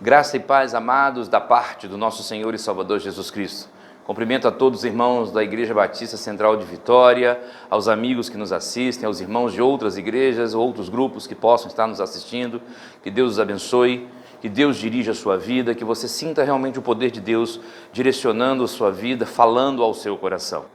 Graça e paz, amados, da parte do nosso Senhor e Salvador Jesus Cristo. Cumprimento a todos os irmãos da Igreja Batista Central de Vitória, aos amigos que nos assistem, aos irmãos de outras igrejas, outros grupos que possam estar nos assistindo. Que Deus os abençoe, que Deus dirija a sua vida, que você sinta realmente o poder de Deus direcionando a sua vida, falando ao seu coração.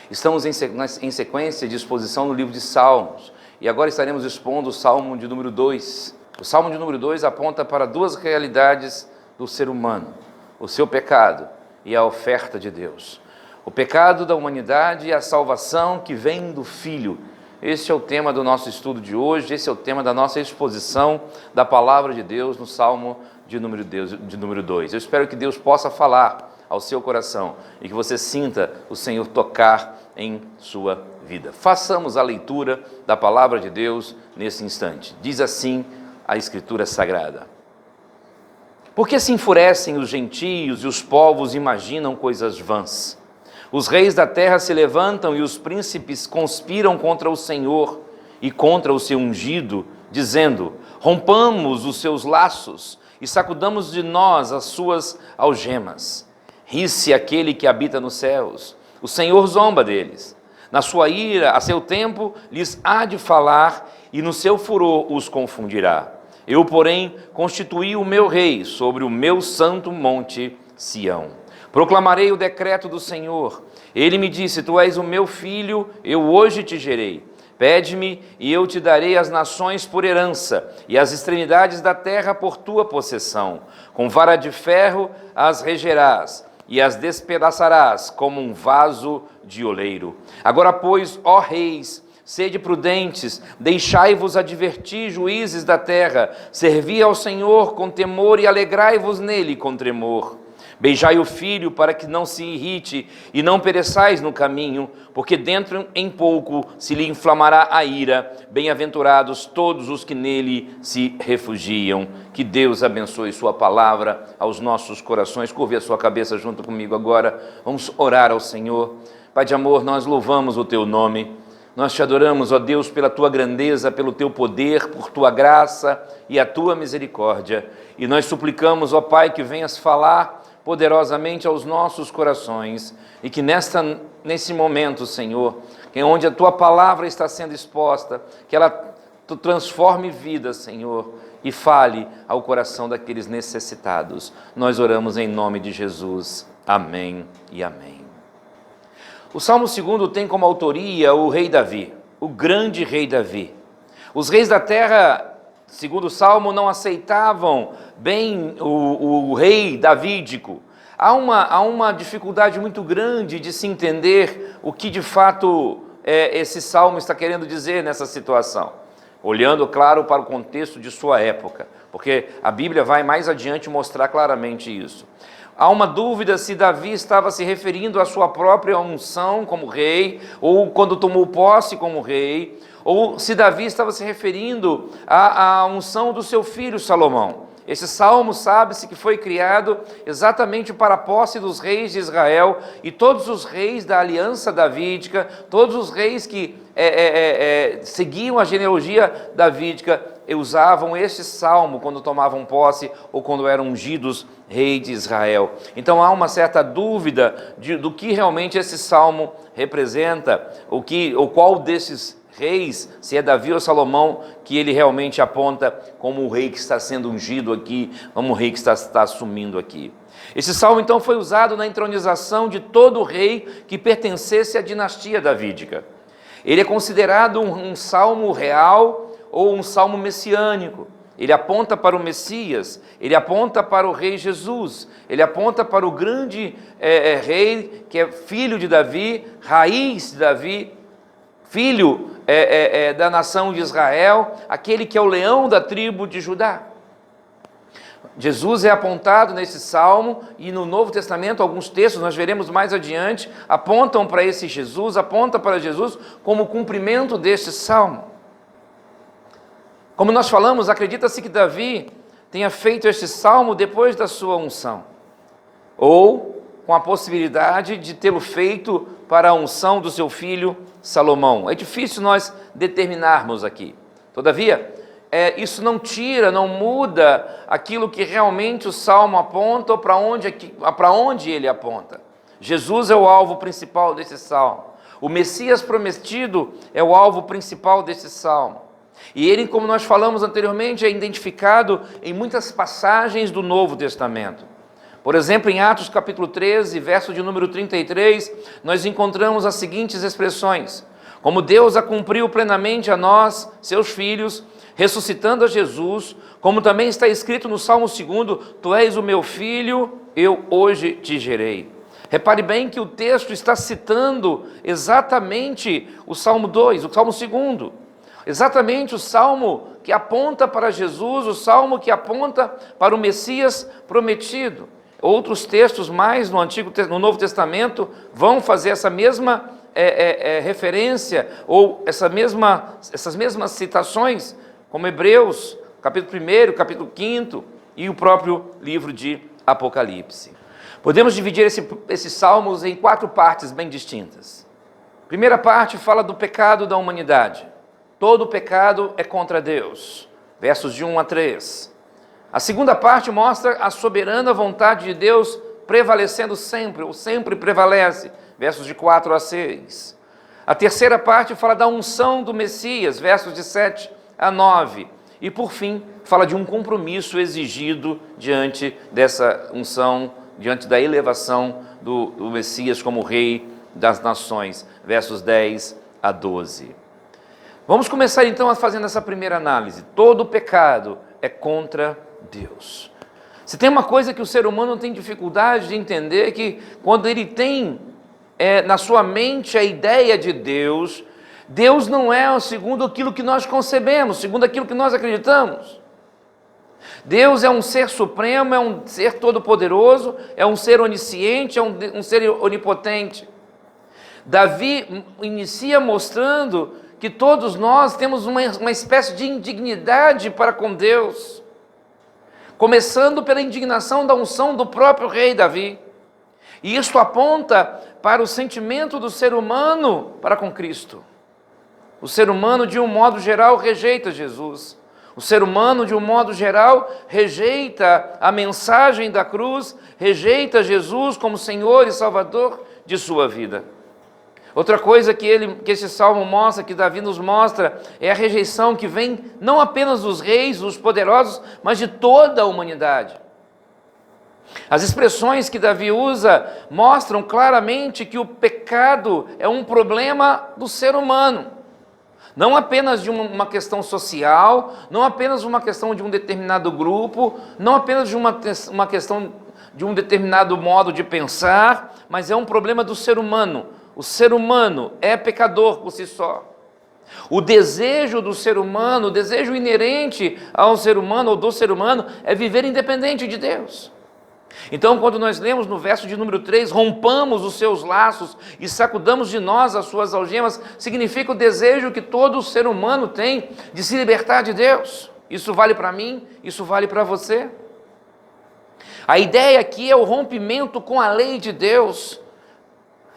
Estamos em sequência de exposição no livro de Salmos, e agora estaremos expondo o Salmo de número 2. O Salmo de número 2 aponta para duas realidades do ser humano: o seu pecado e a oferta de Deus. O pecado da humanidade e a salvação que vem do Filho. Esse é o tema do nosso estudo de hoje, esse é o tema da nossa exposição da Palavra de Deus no Salmo de número 2. Eu espero que Deus possa falar ao seu coração e que você sinta o Senhor tocar em sua vida. Façamos a leitura da Palavra de Deus nesse instante. Diz assim a Escritura Sagrada: Por que se enfurecem os gentios e os povos imaginam coisas vãs? Os reis da terra se levantam e os príncipes conspiram contra o Senhor e contra o seu ungido, dizendo: rompamos os seus laços e sacudamos de nós as suas algemas. Ri-se aquele que habita nos céus, o Senhor zomba deles. Na sua ira, a seu tempo, lhes há de falar e no seu furor os confundirá. Eu, porém, constituí o meu rei sobre o meu santo monte Sião. Proclamarei o decreto do Senhor. Ele me disse: tu és o meu filho, eu hoje te gerei. Pede-me e eu te darei as nações por herança e as extremidades da terra por tua possessão. Com vara de ferro as regerás e as despedaçarás como um vaso de oleiro. Agora, pois, ó reis, sede prudentes, deixai-vos advertir, juízes da terra, servi ao Senhor com temor e alegrai-vos nele com tremor. Beijai o filho para que não se irrite e não pereçais no caminho, porque dentro em pouco se lhe inflamará a ira. Bem-aventurados todos os que nele se refugiam. Que Deus abençoe sua palavra aos nossos corações. Curve a sua cabeça junto comigo agora. Vamos orar ao Senhor. Pai de amor, nós louvamos o teu nome. Nós te adoramos, ó Deus, pela tua grandeza, pelo teu poder, por tua graça e a tua misericórdia. E nós suplicamos, ó Pai, que venhas falar poderosamente aos nossos corações e que nesse momento, Senhor, que onde a tua palavra está sendo exposta, que ela transforme vidas, Senhor, e fale ao coração daqueles necessitados. Nós oramos em nome de Jesus. Amém e amém. O Salmo 2 tem como autoria o rei Davi, o grande rei Davi. Os reis da terra, segundo o Salmo, não aceitavam bem o rei davídico. Há uma dificuldade muito grande de se entender o que de fato esse Salmo está querendo dizer nessa situação. Olhando, claro, para o contexto de sua época, porque a Bíblia vai mais adiante mostrar claramente isso. Há uma dúvida se Davi estava se referindo à sua própria unção como rei, ou quando tomou posse como rei, ou se Davi estava se referindo à unção do seu filho Salomão. Esse salmo sabe-se que foi criado exatamente para a posse dos reis de Israel, e todos os reis da aliança davídica, todos os reis que seguiam a genealogia davídica, usavam este salmo quando tomavam posse ou quando eram ungidos rei de Israel. Então há uma certa dúvida do que realmente esse salmo representa, ou qual desses reis, se é Davi ou Salomão, que ele realmente aponta como o rei que está sendo ungido aqui, como o rei que está assumindo aqui. Esse salmo então foi usado na entronização de todo rei que pertencesse à dinastia davídica. Ele é considerado um salmo real ou um salmo messiânico. Ele aponta para o Messias, ele aponta para o rei Jesus, ele aponta para o grande rei que é filho de Davi, raiz de Davi, filho da nação de Israel, aquele que é o leão da tribo de Judá. Jesus é apontado nesse salmo, e no Novo Testamento alguns textos, nós veremos mais adiante, apontam para esse Jesus, apontam para Jesus como cumprimento deste salmo. Como nós falamos, acredita-se que Davi tenha feito este salmo depois da sua unção, ou com a possibilidade de tê-lo feito para a unção do seu filho Salomão. É difícil nós determinarmos aqui. Todavia, isso não tira, não muda aquilo que realmente o Salmo aponta ou para onde ele aponta. Jesus é o alvo principal desse Salmo. O Messias prometido é o alvo principal desse Salmo. E ele, como nós falamos anteriormente, é identificado em muitas passagens do Novo Testamento. Por exemplo, em Atos capítulo 13, verso de número 33, nós encontramos as seguintes expressões: como Deus a cumpriu plenamente a nós, seus filhos, ressuscitando a Jesus, como também está escrito no Salmo 2, tu és o meu filho, eu hoje te gerei. Repare bem que o texto está citando exatamente o Salmo 2, o Salmo 2, exatamente o Salmo que aponta para Jesus, o Salmo que aponta para o Messias prometido. Outros textos mais no Novo Testamento vão fazer essa mesma referência, ou essas mesmas citações, como Hebreus, capítulo 1, capítulo 5 e o próprio livro de Apocalipse. Podemos dividir esses salmos em 4 partes bem distintas. A primeira parte fala do pecado da humanidade. Todo pecado é contra Deus, versos de 1 a 3. A segunda parte mostra a soberana vontade de Deus prevalecendo sempre, ou sempre prevalece, versos de 4 a 6. A terceira parte fala da unção do Messias, versos de 7 a 9. E por fim, fala de um compromisso exigido diante dessa unção, diante da elevação do Messias como Rei das Nações, versos 10 a 12. Vamos começar então fazendo essa primeira análise. Todo pecado é contra Deus. Se tem uma coisa que o ser humano tem dificuldade de entender, é que quando ele tem na sua mente a ideia de Deus, Deus não é segundo aquilo que nós concebemos, segundo aquilo que nós acreditamos. Deus é um ser supremo, é um ser todo-poderoso, é um ser onisciente, é um ser onipotente. Davi inicia mostrando que todos nós temos uma espécie de indignidade para com Deus, começando pela indignação da unção do próprio rei Davi. E isso aponta para o sentimento do ser humano para com Cristo. O ser humano, de um modo geral, rejeita Jesus. O ser humano, de um modo geral, rejeita a mensagem da cruz, rejeita Jesus como Senhor e Salvador de sua vida. Outra coisa que esse salmo mostra, que Davi nos mostra, é a rejeição que vem não apenas dos reis, dos poderosos, mas de toda a humanidade. As expressões que Davi usa mostram claramente que o pecado é um problema do ser humano. Não apenas de uma questão social, não apenas uma questão de um determinado grupo, não apenas de uma questão de um determinado modo de pensar, mas é um problema do ser humano. O ser humano é pecador por si só. O desejo do ser humano, o desejo inerente ao ser humano ou do ser humano é viver independente de Deus. Então, quando nós lemos no verso de número 3, rompamos os seus laços e sacudamos de nós as suas algemas, significa o desejo que todo ser humano tem de se libertar de Deus. Isso vale para mim, isso vale para você. A ideia aqui é o rompimento com a lei de Deus,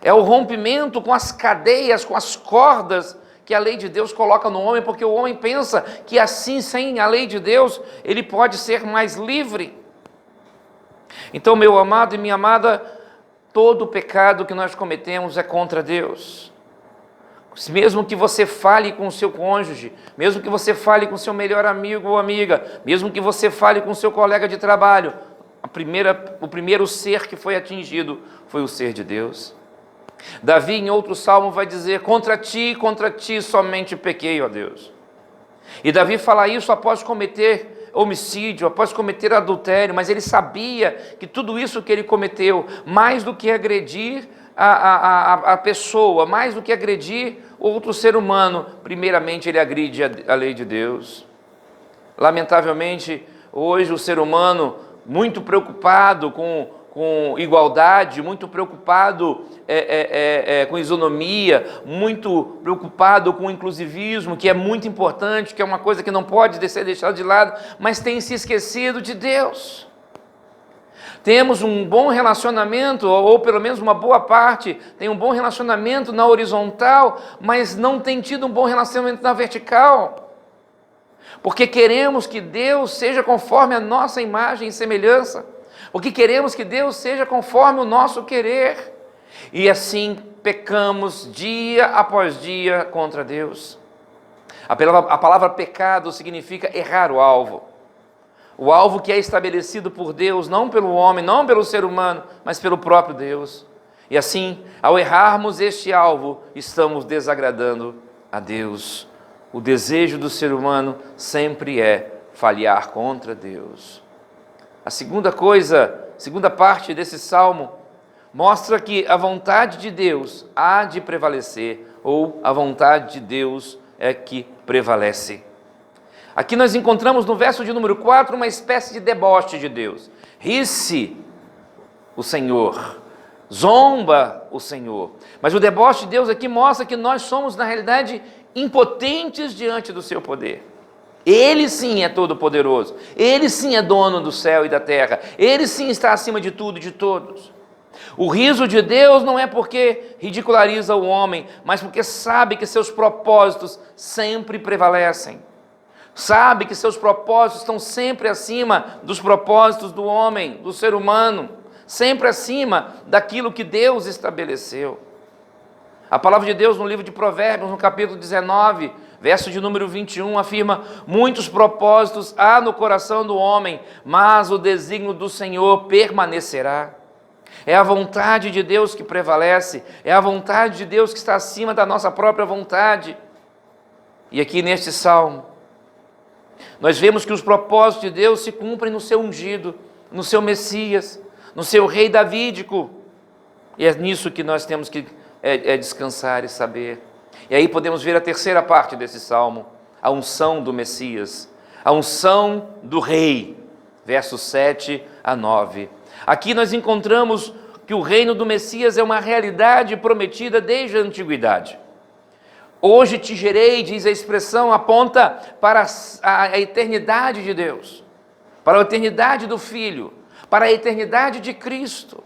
é o rompimento com as cadeias, com as cordas que a lei de Deus coloca no homem, porque o homem pensa que assim, sem a lei de Deus, ele pode ser mais livre. Então, meu amado e minha amada, todo pecado que nós cometemos é contra Deus. Mesmo que você fale com o seu cônjuge, mesmo que você fale com o seu melhor amigo ou amiga, mesmo que você fale com o seu colega de trabalho, o primeiro ser que foi atingido foi o ser de Deus. Davi, em outro salmo, vai dizer: contra ti somente pequei, ó Deus. E Davi fala isso após cometer homicídio, após cometer adultério, mas ele sabia que tudo isso que ele cometeu, mais do que agredir a pessoa, mais do que agredir outro ser humano, primeiramente ele agride a lei de Deus. Lamentavelmente, hoje o ser humano, muito preocupado com igualdade, muito preocupado com isonomia, muito preocupado com inclusivismo, que é muito importante, que é uma coisa que não pode ser deixada de lado, mas tem se esquecido de Deus. Temos um bom relacionamento, ou pelo menos uma boa parte, tem um bom relacionamento na horizontal, mas não tem tido um bom relacionamento na vertical. porque queremos que Deus seja conforme a nossa imagem e semelhança, porque queremos que Deus seja conforme o nosso querer, e assim pecamos dia após dia contra Deus. A palavra pecado significa errar o alvo que é estabelecido por Deus, não pelo homem, não pelo ser humano, mas pelo próprio Deus. E assim, ao errarmos este alvo, estamos desagradando a Deus. O desejo do ser humano sempre é falhar contra Deus. A segunda parte desse salmo, mostra que a vontade de Deus há de prevalecer, ou a vontade de Deus é que prevalece. Aqui nós encontramos no verso de número 4 uma espécie de deboche de Deus. Ri-se o Senhor, zomba o Senhor. Mas o deboche de Deus aqui mostra que nós somos, na realidade, impotentes diante do seu poder. Ele sim é todo-poderoso, Ele sim é dono do céu e da terra, Ele sim está acima de tudo e de todos. O riso de Deus não é porque ridiculariza o homem, mas porque sabe que seus propósitos sempre prevalecem. Sabe que seus propósitos estão sempre acima dos propósitos do homem, do ser humano, sempre acima daquilo que Deus estabeleceu. A palavra de Deus no livro de Provérbios, no capítulo 19, verso de número 21, afirma: muitos propósitos há no coração do homem, mas o desígnio do Senhor permanecerá. É a vontade de Deus que prevalece, é a vontade de Deus que está acima da nossa própria vontade. E aqui neste salmo, nós vemos que os propósitos de Deus se cumprem no seu ungido, no seu Messias, no seu rei davídico. E é nisso que nós temos que descansar e saber. E aí podemos ver a terceira parte desse salmo, a unção do Messias, a unção do rei, versos 7 a 9. Aqui nós encontramos que o reino do Messias é uma realidade prometida desde a antiguidade. Hoje te gerei, diz a expressão, aponta para a eternidade de Deus, para a eternidade do Filho, para a eternidade de Cristo.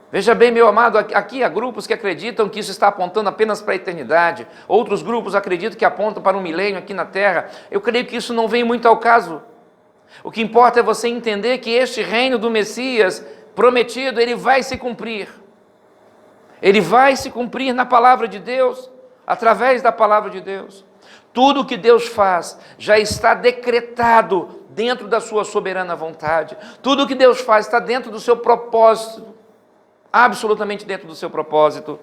Veja bem, meu amado, aqui há grupos que acreditam que isso está apontando apenas para a eternidade, outros grupos acreditam que apontam para um milênio aqui na terra. Eu creio que isso não vem muito ao caso. O que importa é você entender que este reino do Messias prometido, ele vai se cumprir. Ele vai se cumprir na palavra de Deus, através da palavra de Deus. Tudo o que Deus faz já está decretado dentro da sua soberana vontade. Tudo o que Deus faz está dentro do seu propósito, absolutamente dentro do seu propósito,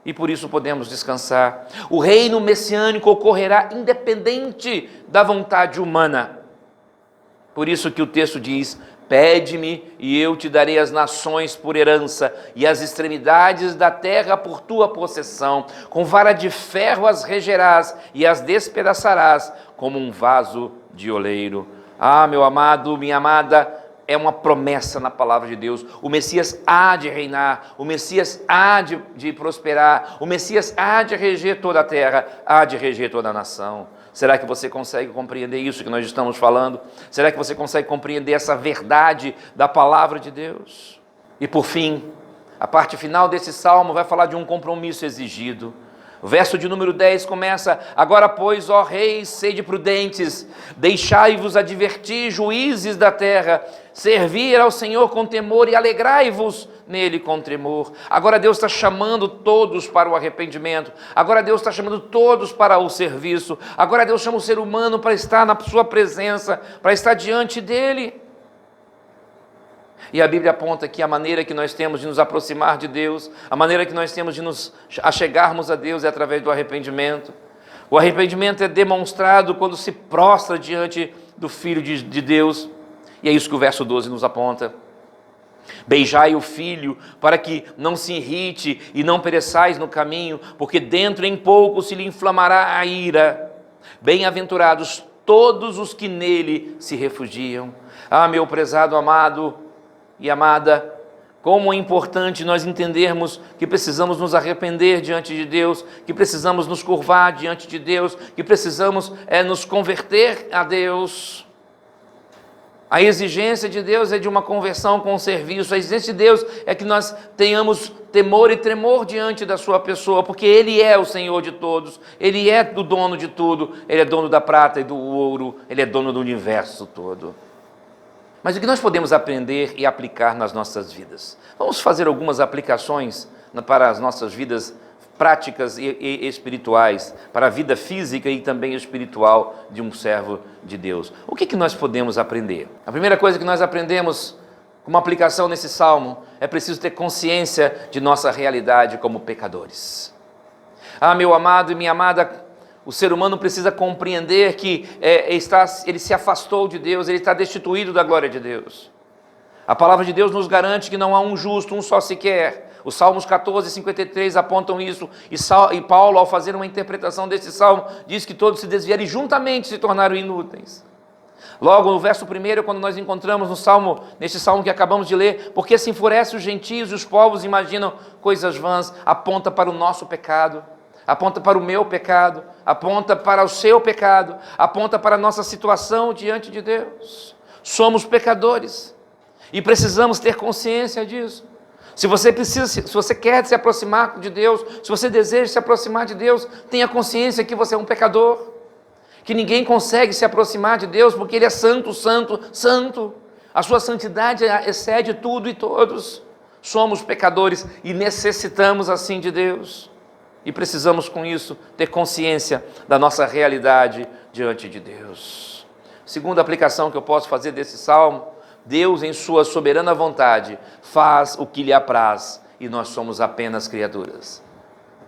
e por isso podemos descansar. O reino messiânico ocorrerá independente da vontade humana. Por isso que o texto diz: pede-me e eu te darei as nações por herança e as extremidades da terra por tua possessão. Com vara de ferro as regerás e as despedaçarás como um vaso de oleiro. Ah, meu amado, minha amada, é uma promessa na palavra de Deus. O Messias há de reinar, o Messias há de prosperar, o Messias há de reger toda a terra, há de reger toda a nação. Será que você consegue compreender isso que nós estamos falando? Será que você consegue compreender essa verdade da palavra de Deus? E por fim, a parte final desse salmo vai falar de um compromisso exigido. O verso de número 10 começa: agora, pois, ó reis, sede prudentes, deixai-vos advertir, juízes da terra, servir ao Senhor com temor e alegrai-vos nele com tremor. Agora Deus está chamando todos para o arrependimento, agora Deus está chamando todos para o serviço, agora Deus chama o ser humano para estar na sua presença, para estar diante dele. E a Bíblia aponta que a maneira que nós temos de nos aproximar de Deus, a maneira que nós temos de nos achegarmos a Deus é através do arrependimento. O arrependimento é demonstrado quando se prostra diante do Filho de Deus, e é isso que o verso 12 nos aponta. Beijai o Filho, para que não se irrite e não pereçais no caminho, porque dentro em pouco se lhe inflamará a ira. Bem-aventurados todos os que nele se refugiam. Ah, meu prezado amado e amada, como é importante nós entendermos que precisamos nos arrepender diante de Deus, que precisamos nos curvar diante de Deus, que precisamos nos converter a Deus. A exigência de Deus é de uma conversão com o serviço. A exigência de Deus é que nós tenhamos temor e tremor diante da sua pessoa, porque Ele é o Senhor de todos, Ele é o dono de tudo, Ele é dono da prata e do ouro, Ele é dono do universo todo. Mas o que nós podemos aprender e aplicar nas nossas vidas? Vamos fazer algumas aplicações para as nossas vidas práticas e espirituais, para a vida física e também espiritual de um servo de Deus. O que nós podemos aprender? A primeira coisa que nós aprendemos como aplicação nesse salmo é preciso ter consciência de nossa realidade como pecadores. Ah, meu amado e minha amada, o ser humano precisa compreender que ele se afastou de Deus, ele está destituído da glória de Deus. A palavra de Deus nos garante que não há um justo, um só sequer. Os Salmos 14 e 53 apontam isso, e Paulo, ao fazer uma interpretação desse salmo, diz que todos se desviaram e juntamente se tornaram inúteis. Logo, no verso 1, quando nós encontramos neste salmo que acabamos de ler, porque se enfurece os gentios e os povos imaginam coisas vãs, aponta para o nosso pecado, aponta para o meu pecado, aponta para o seu pecado, aponta para a nossa situação diante de Deus. Somos pecadores e precisamos ter consciência disso. Se você quer se aproximar de Deus, se você deseja se aproximar de Deus, tenha consciência que você é um pecador, que ninguém consegue se aproximar de Deus porque Ele é santo, santo, santo. A sua santidade excede tudo e todos. Somos pecadores e necessitamos assim de Deus. E precisamos com isso ter consciência da nossa realidade diante de Deus. Segunda aplicação que eu posso fazer desse salmo: Deus, em sua soberana vontade, faz o que lhe apraz e nós somos apenas criaturas.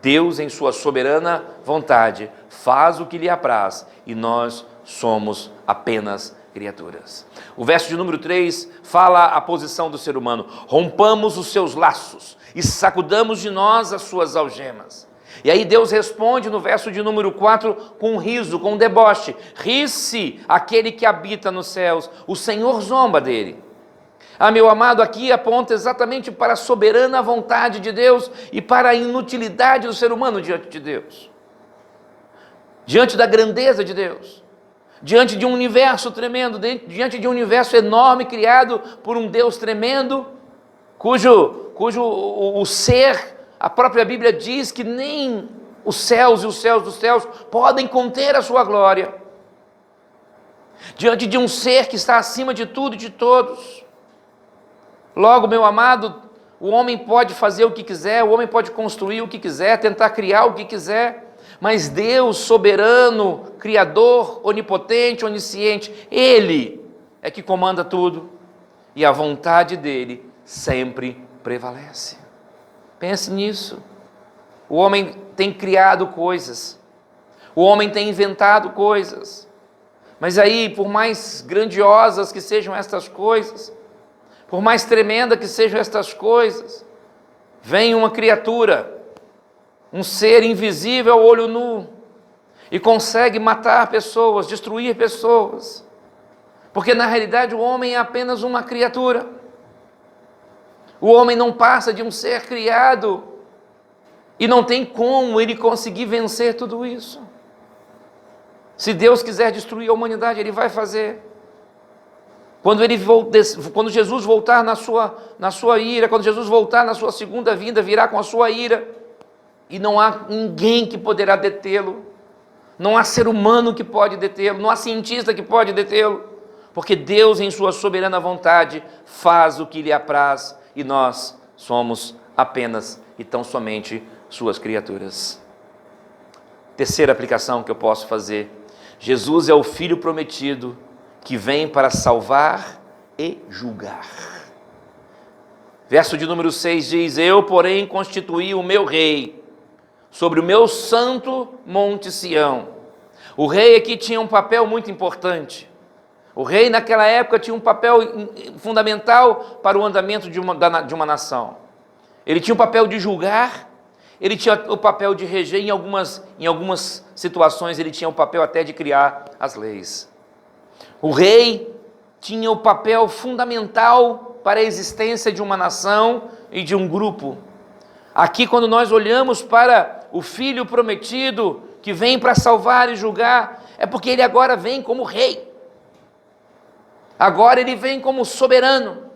Deus, em sua soberana vontade, faz o que lhe apraz e nós somos apenas criaturas. O verso de número 3 fala a posição do ser humano: rompamos os seus laços e sacudamos de nós as suas algemas. E aí Deus responde no verso de número 4 com um riso, com um deboche: ri-se aquele que habita nos céus, o Senhor zomba dele. Ah, meu amado, aqui aponta exatamente para a soberana vontade de Deus e para a inutilidade do ser humano diante de Deus, diante da grandeza de Deus, diante de um universo tremendo, diante de um universo enorme criado por um Deus tremendo, cujo o ser, a própria Bíblia diz que nem os céus e os céus dos céus podem conter a sua glória. Diante de um ser que está acima de tudo e de todos. Logo, meu amado, o homem pode fazer o que quiser, o homem pode construir o que quiser, tentar criar o que quiser, mas Deus, soberano, criador, onipotente, onisciente, Ele é que comanda tudo e a vontade dEle sempre prevalece. Pense nisso. O homem tem criado coisas, o homem tem inventado coisas, mas aí, por mais grandiosas que sejam estas coisas, por mais tremenda que sejam estas coisas, vem uma criatura, um ser invisível ao olho nu, e consegue matar pessoas, destruir pessoas, porque na realidade o homem é apenas uma criatura. O homem não passa de um ser criado, e não tem como ele conseguir vencer tudo isso. Se Deus quiser destruir a humanidade, Ele vai fazer. Quando Jesus voltar na sua ira, quando Jesus voltar na sua segunda vinda, virá com a sua ira, e não há ninguém que poderá detê-lo, não há ser humano que pode detê-lo, não há cientista que pode detê-lo, porque Deus, em sua soberana vontade, faz o que lhe apraz, e nós somos apenas e tão somente suas criaturas. Terceira aplicação que eu posso fazer: Jesus é o Filho prometido que vem para salvar e julgar. Verso de número 6 diz: eu, porém, constituí o meu rei sobre o meu santo monte Sião. O rei aqui tinha um papel muito importante. O rei naquela época tinha um papel fundamental para o andamento de uma nação. Ele tinha o papel de julgar, ele tinha o papel de reger, em algumas situações ele tinha o papel até de criar as leis. O rei tinha o papel fundamental para a existência de uma nação e de um grupo. Aqui, quando nós olhamos para o Filho prometido, que vem para salvar e julgar, é porque ele agora vem como rei. Agora ele vem como soberano.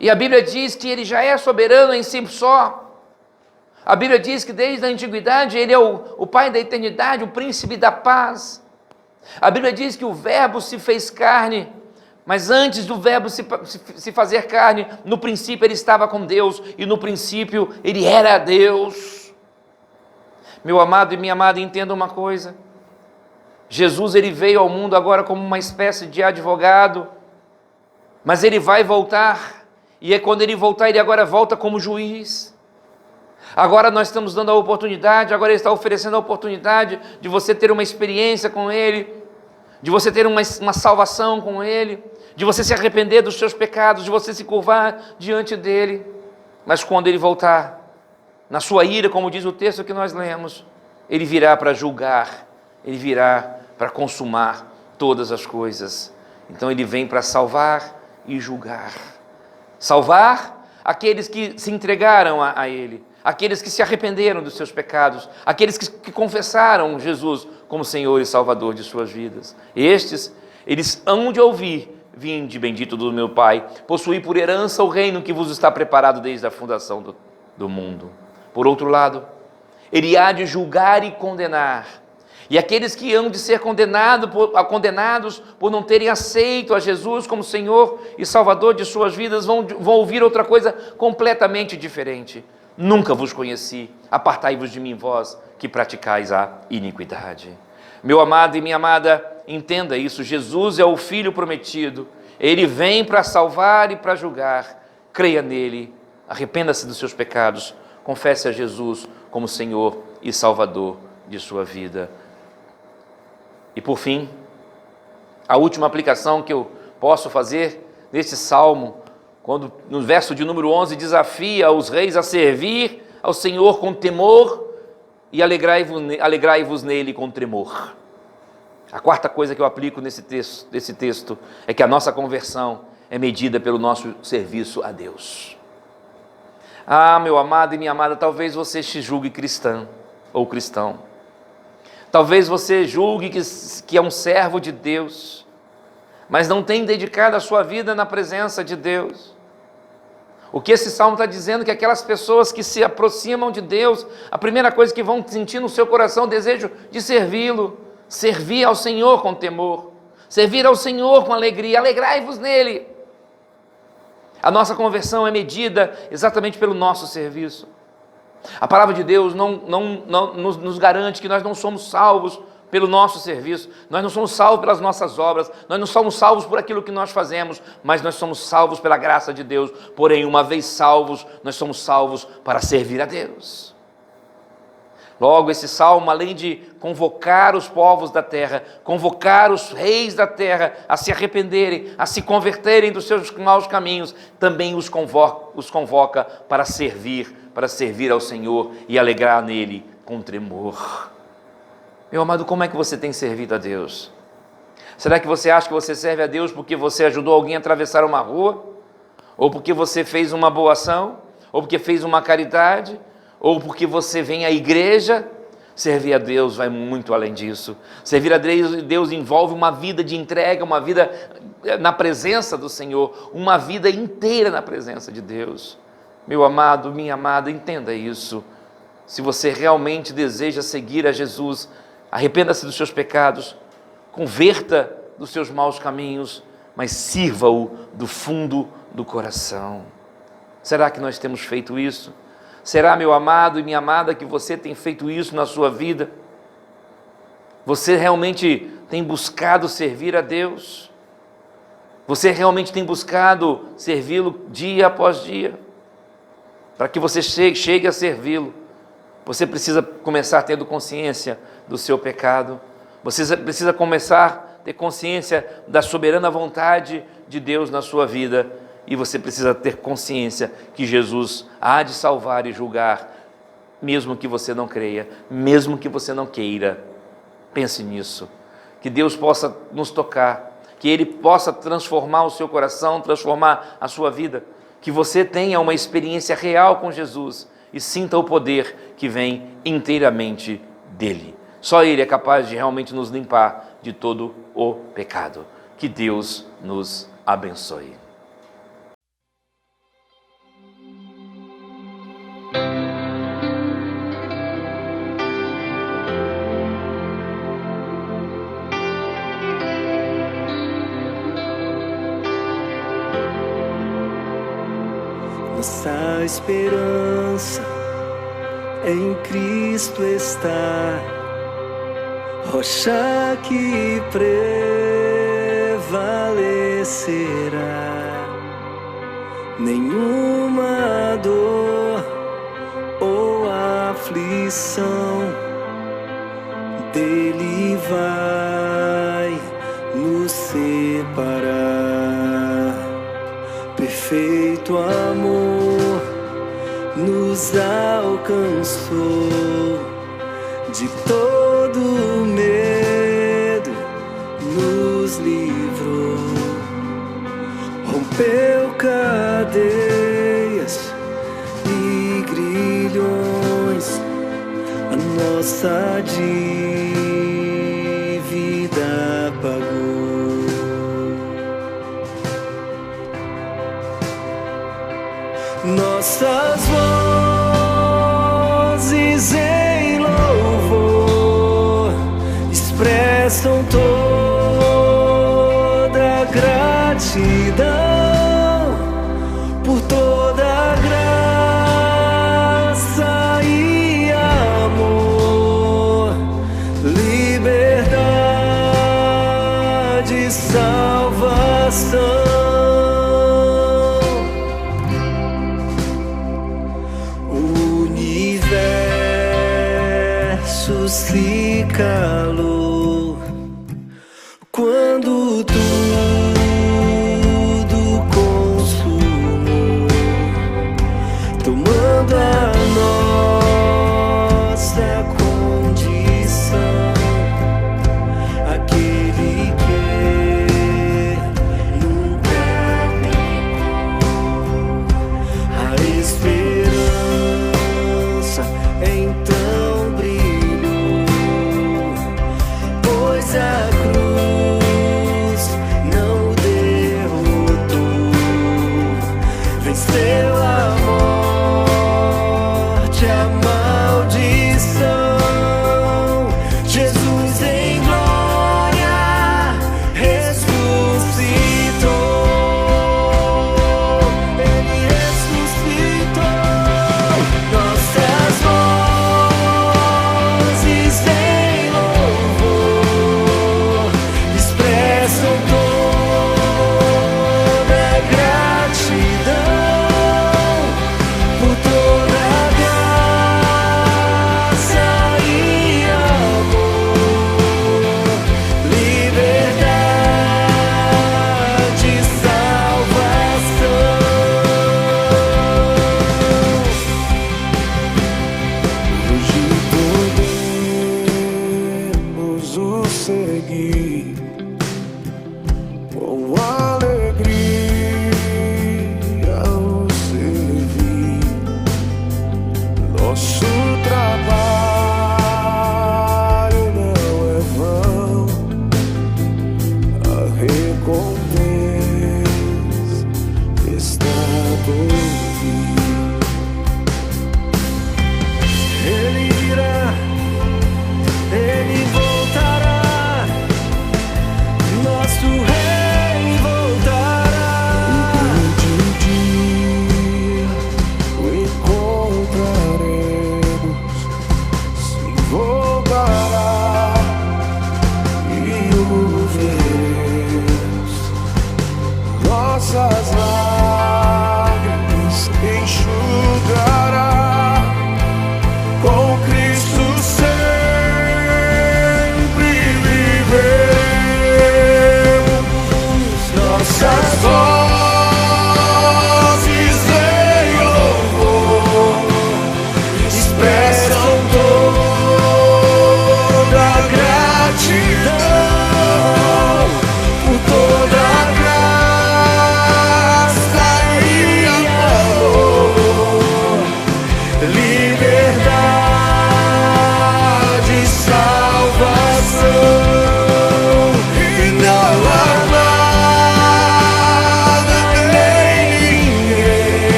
E a Bíblia diz que ele já é soberano em si só. A Bíblia diz que desde a antiguidade ele é o Pai da eternidade, o príncipe da paz. A Bíblia diz que o Verbo se fez carne, mas antes do Verbo se fazer carne, no princípio ele estava com Deus, e no princípio ele era Deus. Meu amado e minha amada, entenda uma coisa. Jesus ele veio ao mundo agora como uma espécie de advogado, mas ele vai voltar, e quando ele voltar, ele agora volta como juiz. Agora nós estamos dando a oportunidade, agora ele está oferecendo a oportunidade de você ter uma experiência com ele, de você ter uma salvação com ele, de você se arrepender dos seus pecados, de você se curvar diante dele. Mas quando ele voltar, na sua ira, como diz o texto que nós lemos, ele virá para julgar, ele virá para consumar todas as coisas. Então ele vem para salvar e julgar. Salvar aqueles que se entregaram a ele, aqueles que se arrependeram dos seus pecados, aqueles que confessaram Jesus como Senhor e Salvador de suas vidas. Estes, eles hão de ouvir: vinde, bendito do meu Pai, possuí por herança o reino que vos está preparado desde a fundação do mundo. Por outro lado, ele há de julgar e condenar. E aqueles que hão de ser condenados por não terem aceito a Jesus como Senhor e Salvador de suas vidas, vão ouvir outra coisa completamente diferente. Nunca vos conheci, apartai-vos de mim, vós que praticais a iniquidade. Meu amado e minha amada, entenda isso: Jesus é o Filho prometido, ele vem para salvar e para julgar. Creia nele, arrependa-se dos seus pecados, confesse a Jesus como Senhor e Salvador de sua vida. E por fim, a última aplicação que eu posso fazer nesse salmo, quando no verso de número 11 desafia os reis a servir ao Senhor com temor e alegrai-vos nele com tremor. A quarta coisa que eu aplico nesse texto é que a nossa conversão é medida pelo nosso serviço a Deus. Ah, meu amado e minha amada, talvez você se julgue cristã ou cristão. Talvez você julgue que é um servo de Deus, mas não tem dedicado a sua vida na presença de Deus. O que esse salmo está dizendo é que aquelas pessoas que se aproximam de Deus, a primeira coisa que vão sentir no seu coração é o desejo de servi-lo, servir ao Senhor com temor, servir ao Senhor com alegria, alegrai-vos nele. A nossa conversão é medida exatamente pelo nosso serviço. A palavra de Deus não nos garante que nós não somos salvos pelo nosso serviço, nós não somos salvos pelas nossas obras, nós não somos salvos por aquilo que nós fazemos, mas nós somos salvos pela graça de Deus. Porém, uma vez salvos, nós somos salvos para servir a Deus. Logo, esse salmo, além de convocar os povos da terra, convocar os reis da terra a se arrependerem, a se converterem dos seus maus caminhos, também os convoca para servir ao Senhor e alegrar nele com tremor. Meu amado, como é que você tem servido a Deus? Será que você acha que você serve a Deus porque você ajudou alguém a atravessar uma rua? Ou porque você fez uma boa ação? Ou porque fez uma caridade? Ou porque você vem à igreja? Servir a Deus vai muito além disso. Servir a Deus envolve uma vida de entrega, uma vida na presença do Senhor, uma vida inteira na presença de Deus. Meu amado, minha amada, entenda isso. Se você realmente deseja seguir a Jesus, arrependa-se dos seus pecados, converta dos seus maus caminhos, mas sirva-o do fundo do coração. Será que nós temos feito isso? Será, meu amado e minha amada, que você tem feito isso na sua vida? Você realmente tem buscado servir a Deus? Você realmente tem buscado servi-lo dia após dia? Para que você chegue a servi-lo, você precisa começar tendo consciência do seu pecado. Você precisa começar a ter consciência da soberana vontade de Deus na sua vida. E você precisa ter consciência que Jesus há de salvar e julgar, mesmo que você não creia, mesmo que você não queira. Pense nisso. Que Deus possa nos tocar, que Ele possa transformar o seu coração, transformar a sua vida, que você tenha uma experiência real com Jesus e sinta o poder que vem inteiramente dEle. Só Ele é capaz de realmente nos limpar de todo o pecado. Que Deus nos abençoe. Nossa esperança em Cristo está, rocha que prevalecerá. Nenhuma dor ou aflição dele vai nos separar. Perfeito amor nos alcançou, de todo medo nos livrou, rompeu cadeias e grilhões, a nossa dívida pagou. Nossas vozes em louvor expressam toda a gratidão por toda a graça e amor, liberdade e salvação. Se calou quando tudo consumou, tomando a nossa condição. Aquele que nunca pecou, a esperança então brilhou, pois a cruz não o derrotou, venceu a morte, a maldição. Jesus em glória ressuscitou, Ele ressuscitou. Nossas vozes em louvor expressam toda a gratidão por toda a graça e amor, liberdade e salvação. Hoje podemos o seguir com alegria, o servir. Nosso trabalho não é vão, a recompensa está por vir. Ele virá, Ele voltará,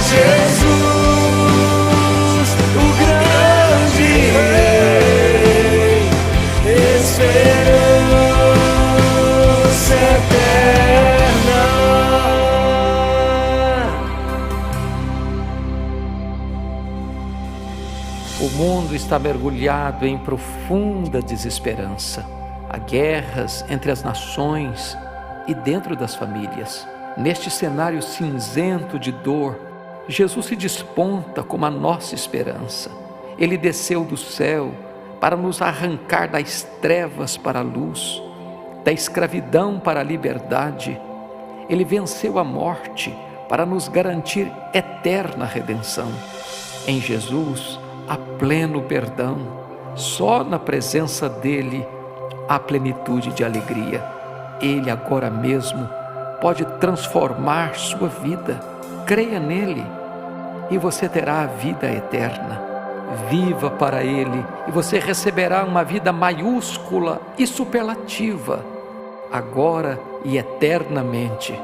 Jesus, o grande Rei, esperança eterna. O mundo está mergulhado em profunda desesperança. Há guerras entre as nações e dentro das famílias. Neste cenário cinzento de dor, Jesus se desponta como a nossa esperança. Ele desceu do céu para nos arrancar das trevas para a luz, da escravidão para a liberdade. Ele venceu a morte para nos garantir eterna redenção. Em Jesus há pleno perdão. Só na presença dele há plenitude de alegria. Ele agora mesmo pode transformar sua vida. Creia nele e você terá a vida eterna. Viva para ele e você receberá uma vida maiúscula e superlativa, agora e eternamente,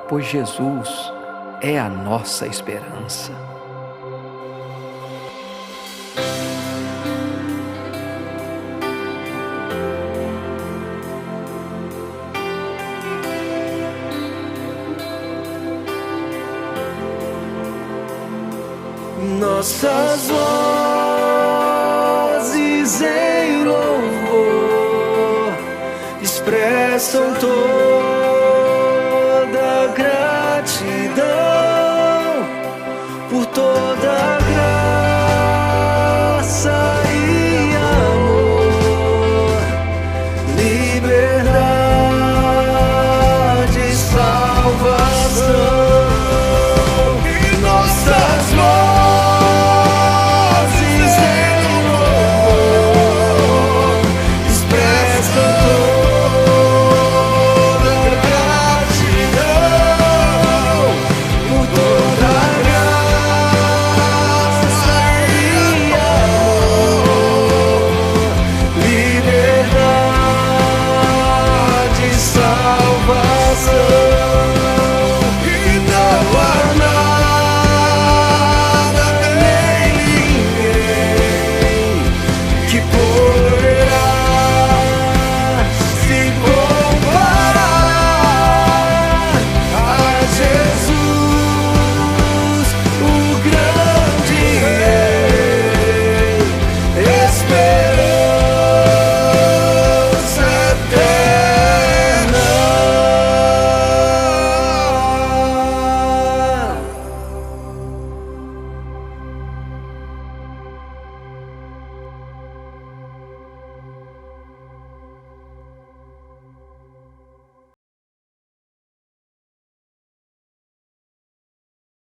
pois Jesus é a nossa esperança. Nossas vozes em louvor expressam todo